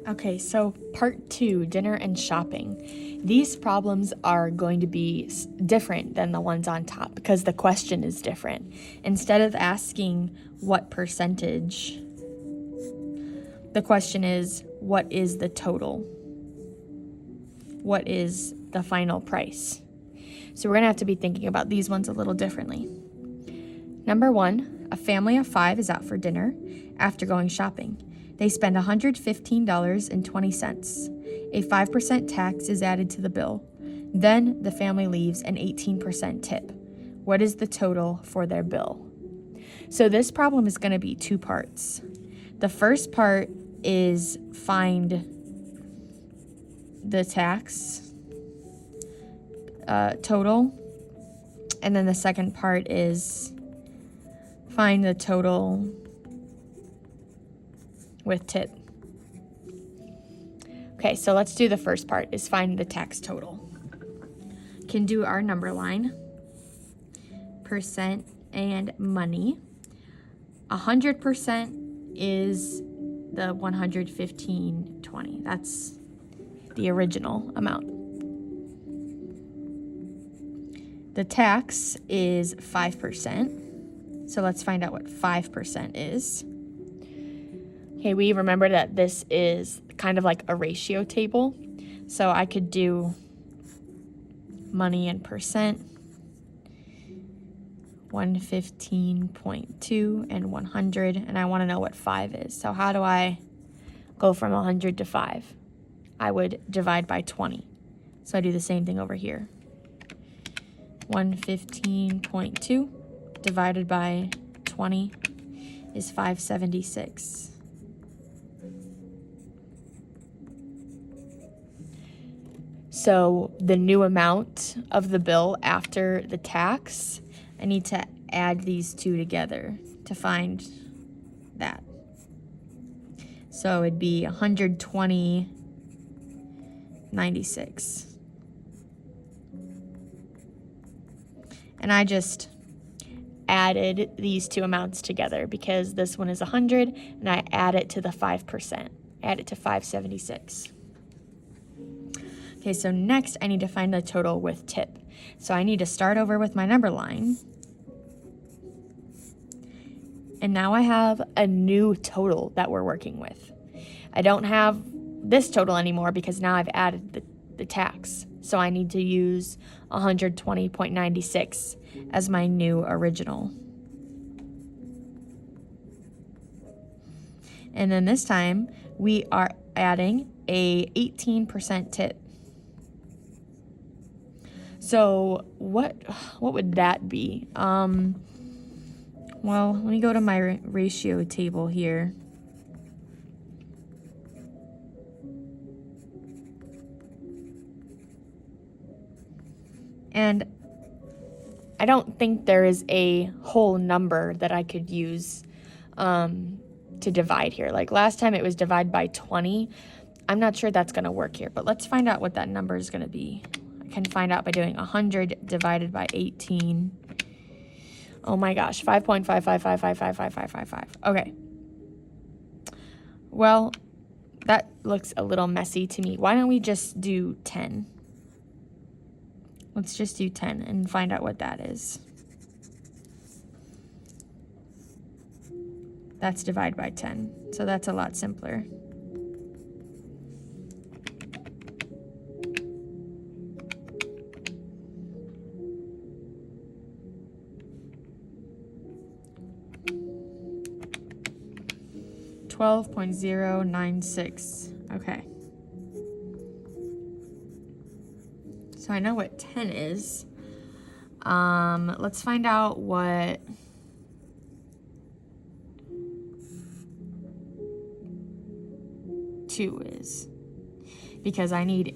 Okay, so part 2, dinner and shopping. These problems are going to be different than the ones on top because the question is different. Instead of asking what percentage, the question is, what is the total? What is the final price? So we're going to have to be thinking about these ones a little differently. Number 1, a family of 5 is out for dinner after going shopping. They spend $115.20. A 5% tax is added to the bill. Then the family leaves an 18% tip. What is the total for their bill? So this problem is going to be 2 parts. The first part is find the tax total. And then the second part is find the total with tip. Okay, so let's do the first part, is find the tax total. Can do our number line, percent and money. 100% is the 115.20. That's the original amount. The tax is 5%. So let's find out what 5% is. Okay, we remember that this is kind of like a ratio table. So I could do money in percent, 115.2 and 100, and I want to know what 5 is. So how do I go from 100 to 5? I would divide by 20. So I do the same thing over here. 115.2 divided by 20 is 576. So the new amount of the bill after the tax, I need to add these two together to find that. So it'd be 120.96. And I just added these two amounts together because this one is 100 and I add it to the 5%. Add it to 576. Okay, so next I need to find the total with tip. So I need to start over with my number line. And now I have a new total that we're working with. I don't have this total anymore because now I've added the tax. So I need to use 120.96 as my new original. And then this time we are adding a 18% tip. So what would that be? Well, let me go to my ratio table here. And I don't think there is a whole number that I could use to divide here. Like last time it was divide by 20. I'm not sure that's going to work here, but let's find out what that number is going to be. I can find out by doing 100 divided by 18. Oh my gosh, 5.555555555. Okay. Well, that looks a little messy to me. Why don't we just do 10? Let's just do 10 and find out what that is. That's divide by 10. So that's a lot simpler. $12.096. Okay. So I know what 10 is. Let's find out what two is. Because I need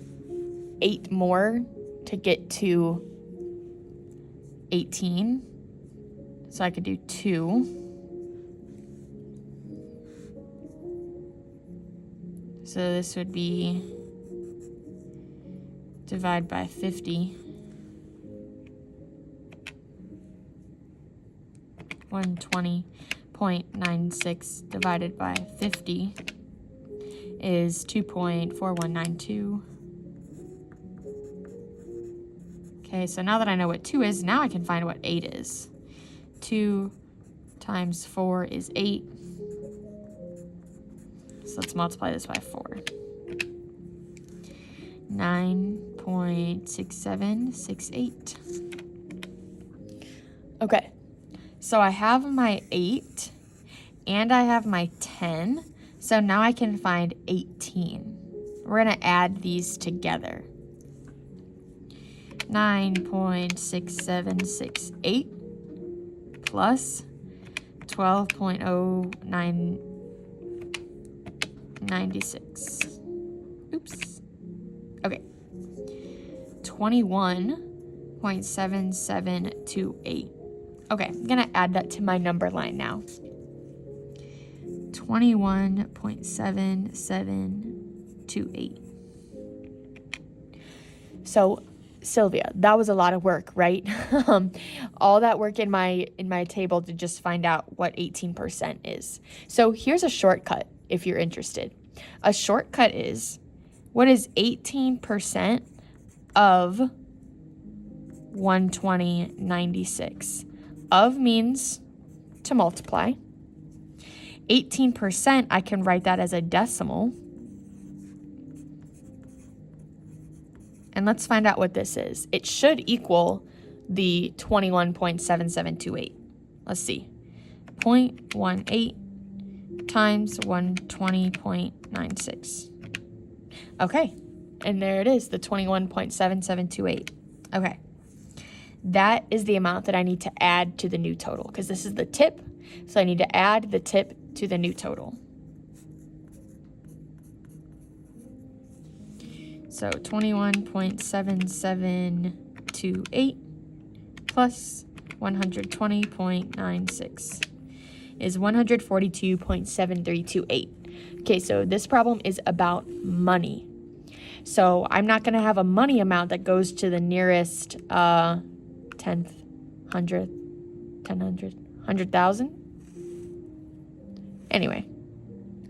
8 more to get to 18. So I could do 2. So this would be divide by 50. 120.96 divided by 50 is 2.4192. Okay, so now that I know what 2 is, now I can find what 8 is. 2 times 4 is 8. So let's multiply this by 4. 9.6768. Okay, so I have my 8 and I have my 10. So now I can find 18. We're going to add these together. 9.6768 plus 12.0996. Oops. Okay. 21.7728. Okay, I'm going to add that to my number line now. 21.7728. So, Sylvia, that was a lot of work, right? All that work in my table to just find out what 18% is. So here's a shortcut if you're interested. A shortcut is, what is 18% of 120.96? Of means to multiply. 18%, I can write that as a decimal. And let's find out what this is. It should equal the 21.7728. Let's see. 0.18 times 120.96. Okay, and there it is, the 21.7728. Okay, that is the amount that I need to add to the new total, because this is the tip, so I need to add the tip to the new total. So 21.7728 plus 120.96 is 142.7328. Okay, so this problem is about money. So I'm not going to have a money amount that goes to the nearest 10th, 100th, 1000, 100,000. Anyway,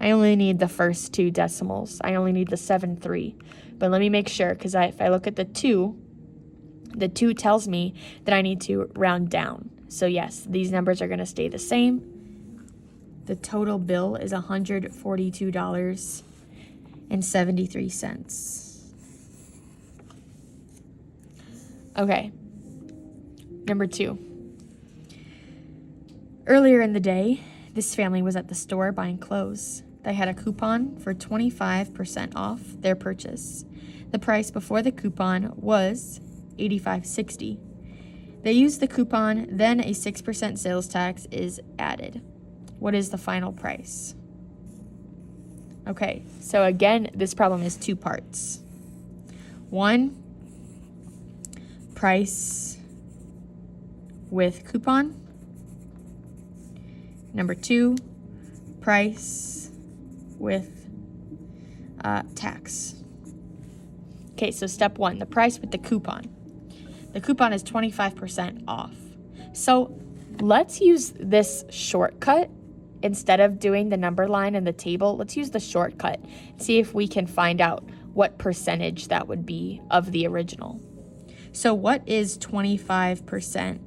I only need the first two decimals. I only need the 7.3. But let me make sure, because if I look at the 2 tells me that I need to round down. So yes, these numbers are going to stay the same. The total bill is $142.73. Okay, number 2. Earlier in the day, this family was at the store buying clothes. They had a coupon for 25% off their purchase. The price before the coupon was $85.60. They used the coupon, then a 6% sales tax is added. What is the final price? Okay, so again, this problem is 2 parts. 1, price with coupon. Number 2, price with tax. Okay, so step 1, the price with the coupon. The coupon is 25% off. So let's use this shortcut. Instead of doing the number line in the table, let's use the shortcut. See if we can find out what percentage that would be of the original. So what is 25%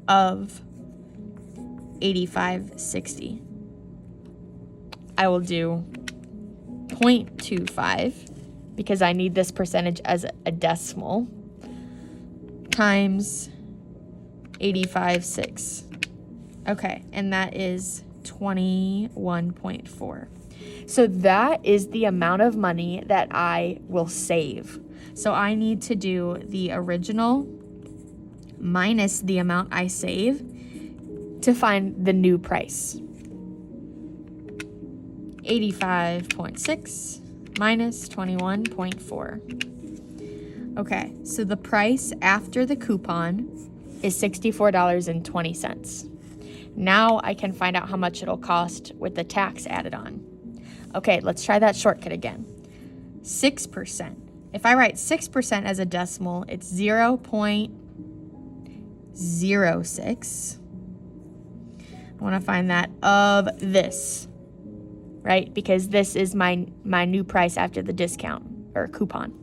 of 85.60? I will do 0.25 because I need this percentage as a decimal times 85.6. Okay, and that is 21.4. So that is the amount of money that I will save. So I need to do the original minus the amount I save to find the new price. 85.6 minus 21.4. Okay, so the price after the coupon is $64.20. Now I can find out how much it'll cost with the tax added on. Okay, let's try that shortcut again. 6%. If I write 6% as a decimal, it's 0.06. I want to find that of this, right? Because this is my new price after the discount or coupon.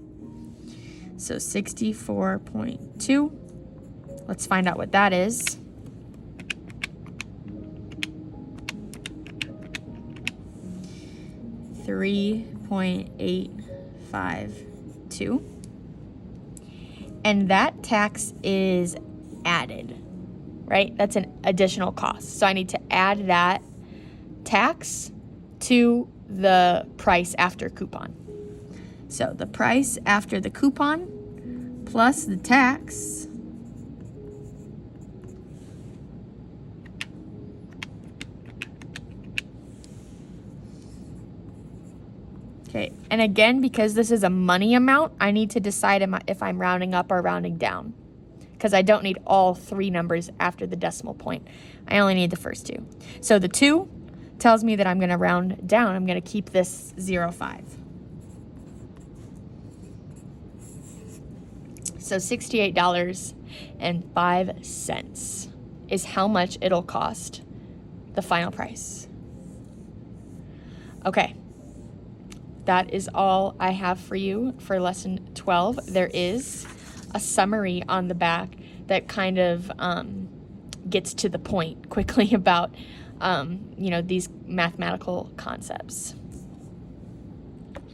So 64.2. Let's find out what that is. $3.852. And that tax is added, right? That's an additional cost. So I need to add that tax to the price after coupon. So the price after the coupon plus the tax okay, and again, because this is a money amount, I need to decide if I'm rounding up or rounding down, because I don't need all three numbers after the decimal point. I only need the first two. So the 2 tells me that I'm going to round down. I'm going to keep this 0.5. So $68.05 is how much it'll cost, the final price. Okay. That is all I have for you for lesson 12. There is a summary on the back that kind of gets to the point quickly about, these mathematical concepts.